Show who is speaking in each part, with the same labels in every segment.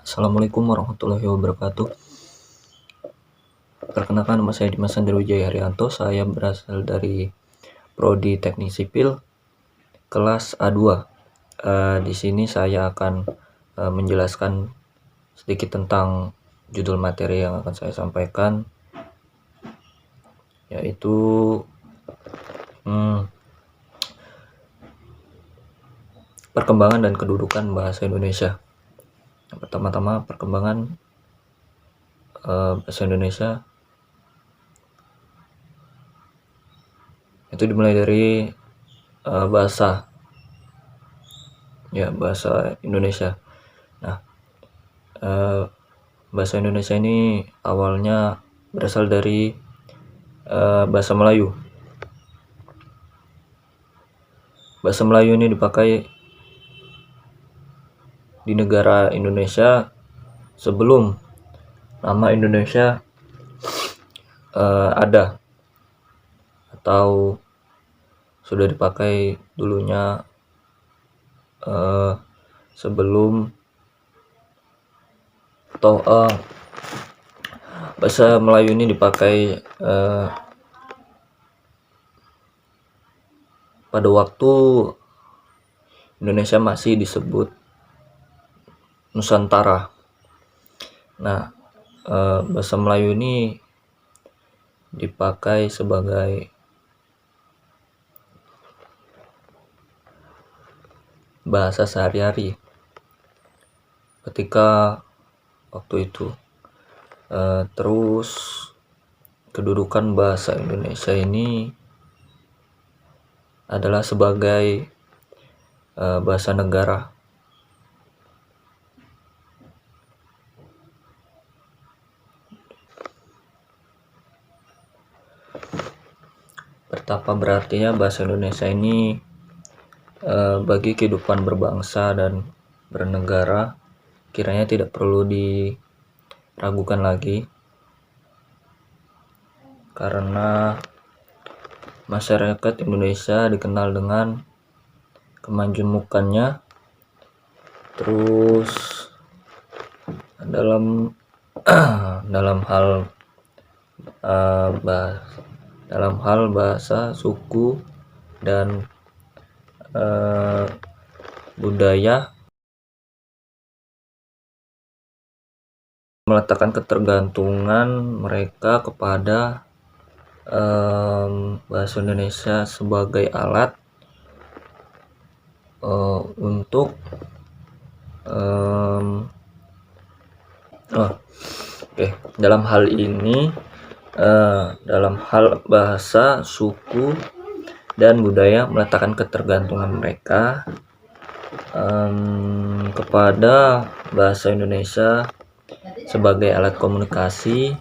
Speaker 1: Assalamualaikum warahmatullahi wabarakatuh. Perkenalkan, nama saya Dimas Wijaya Haryanto. Saya berasal dari Prodi Teknik Sipil kelas A2. Di sini saya akan menjelaskan sedikit tentang judul materi yang akan saya sampaikan, yaitu perkembangan dan kedudukan bahasa Indonesia. Pertama-tama, perkembangan bahasa Indonesia itu dimulai dari bahasa Indonesia. Nah, bahasa Indonesia ini awalnya berasal dari bahasa Melayu. Bahasa Melayu ini dipakai di negara Indonesia sebelum nama Indonesia ada, atau sudah dipakai dulunya sebelum, atau bahasa Melayu ini dipakai pada waktu Indonesia masih disebut Nusantara. Nah, bahasa Melayu ini dipakai sebagai bahasa sehari-hari ketika waktu itu. Terus kedudukan bahasa Indonesia ini adalah sebagai bahasa negara. Betapa berartinya bahasa Indonesia ini bagi kehidupan berbangsa dan bernegara, kiranya tidak perlu diragukan lagi, karena masyarakat Indonesia dikenal dengan kemajemukannya. Terus dalam hal bahasa, suku, dan budaya, meletakkan ketergantungan mereka kepada bahasa Indonesia sebagai alat untuk dalam hal ini, dalam hal bahasa, suku, dan budaya, meletakkan ketergantungan mereka kepada bahasa Indonesia sebagai alat komunikasi,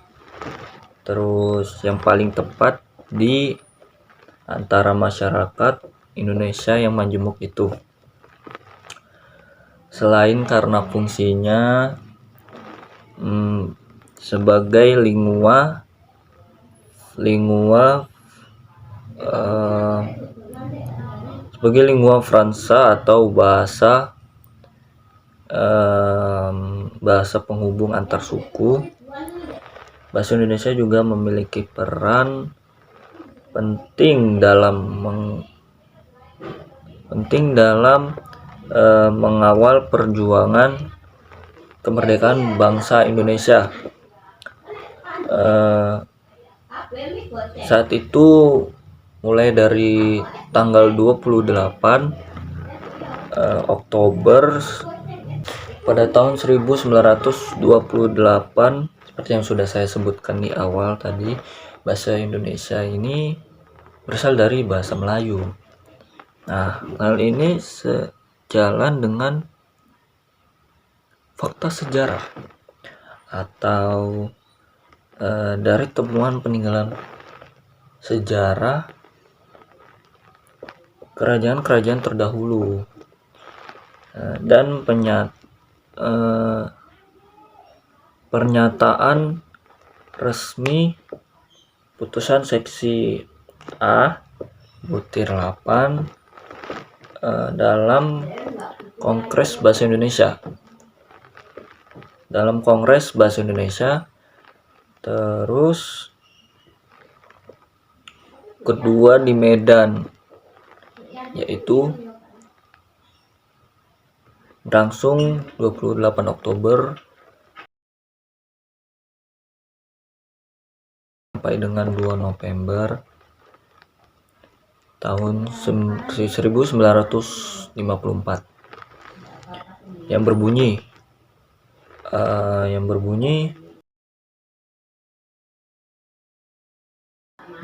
Speaker 1: terus yang paling tepat di antara masyarakat Indonesia yang majemuk itu. Selain karena fungsinya sebagai lingua franca atau bahasa penghubung antar suku, bahasa Indonesia juga memiliki peran penting dalam mengawal perjuangan kemerdekaan bangsa Indonesia. Saat itu mulai dari tanggal 28 Oktober pada tahun 1928, seperti yang sudah saya sebutkan di awal tadi, bahasa Indonesia ini berasal dari bahasa Melayu. Nah, hal ini sejalan dengan fakta sejarah atau dari temuan peninggalan sejarah kerajaan-kerajaan terdahulu dan pernyataan resmi putusan seksi A butir 8 dalam Kongres Bahasa Indonesia dalam Kongres Bahasa Indonesia. Terus kedua di Medan, yaitu berlangsung 28 Oktober sampai dengan 2 November tahun 1954 yang berbunyi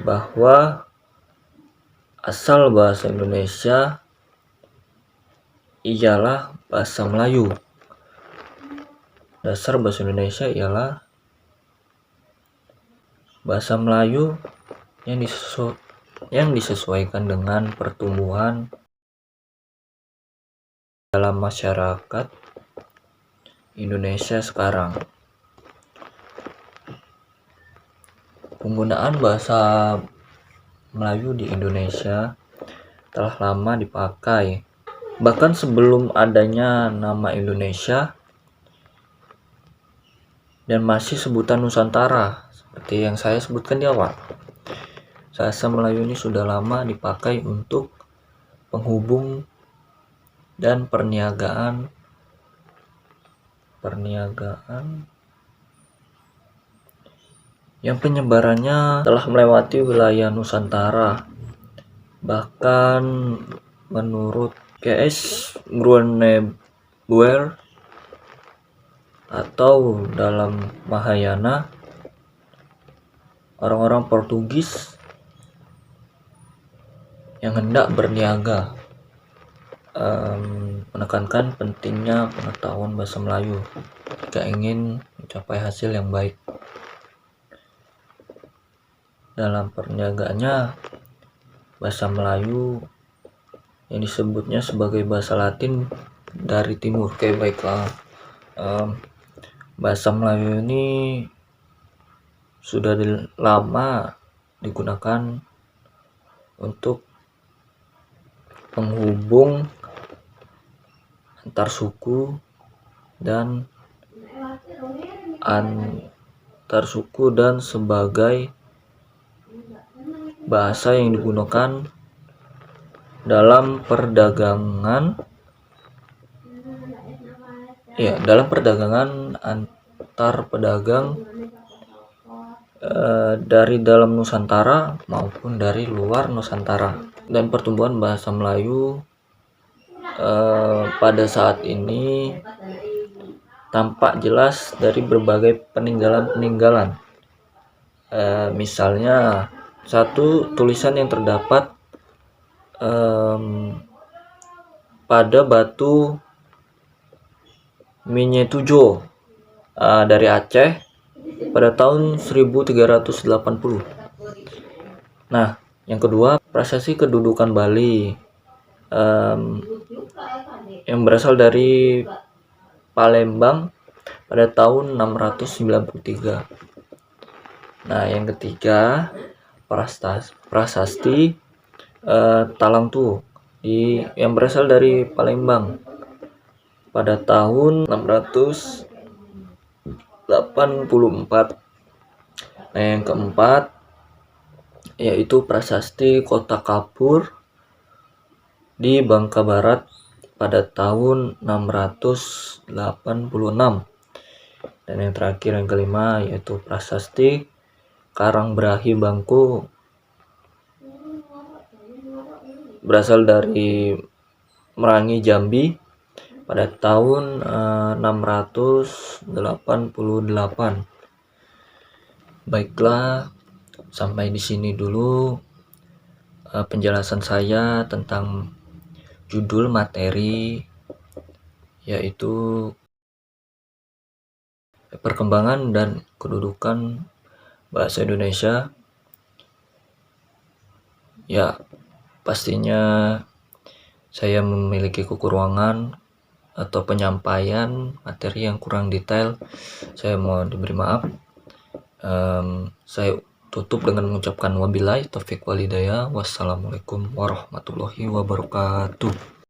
Speaker 1: bahwa asal bahasa Indonesia ialah bahasa Melayu. Dasar bahasa Indonesia ialah bahasa Melayu yang disesuaikan dengan pertumbuhan dalam masyarakat Indonesia sekarang. Penggunaan bahasa Melayu di Indonesia telah lama dipakai. Bahkan sebelum adanya nama Indonesia dan masih sebutan Nusantara, seperti yang saya sebutkan di awal. Bahasa Melayu ini sudah lama dipakai untuk penghubung dan perniagaan yang penyebarannya telah melewati wilayah Nusantara. Bahkan menurut K.S. Groenebuer atau dalam Mahayana, orang-orang Portugis yang hendak berniaga menekankan pentingnya pengetahuan bahasa Melayu jika ingin mencapai hasil yang baik. Dalam perniagaannya, bahasa Melayu yang disebutnya sebagai bahasa Latin dari timur. Oke, baiklah. Bahasa Melayu ini sudah lama digunakan untuk penghubung antar suku dan sebagai bahasa yang digunakan dalam perdagangan antar pedagang dari dalam Nusantara maupun dari luar Nusantara. Dan pertumbuhan bahasa Melayu pada saat ini tampak jelas dari berbagai peninggalan. Misalnya satu tulisan yang terdapat pada batu Minyetujo dari Aceh pada tahun 1380. Nah, yang kedua, prasasti kedudukan Bali yang berasal dari Palembang pada tahun 693. Nah, yang ketiga, prasasti Talangtu yang berasal dari Palembang pada tahun 684. Nah, yang keempat yaitu prasasti Kota Kapur di Bangka Barat pada tahun 686. Dan yang terakhir, yang kelima, yaitu prasasti Karangbrahi Bangku berasal dari Merangi, Jambi pada tahun 688. Baiklah, sampai di sini dulu penjelasan saya tentang judul materi, yaitu perkembangan dan kedudukan bahasa Indonesia. Ya, pastinya saya memiliki kekurangan atau penyampaian materi yang kurang detail. Saya mohon diberi maaf. Saya tutup dengan mengucapkan wabillahi taufiq walhidayah. Wassalamualaikum warahmatullahi wabarakatuh.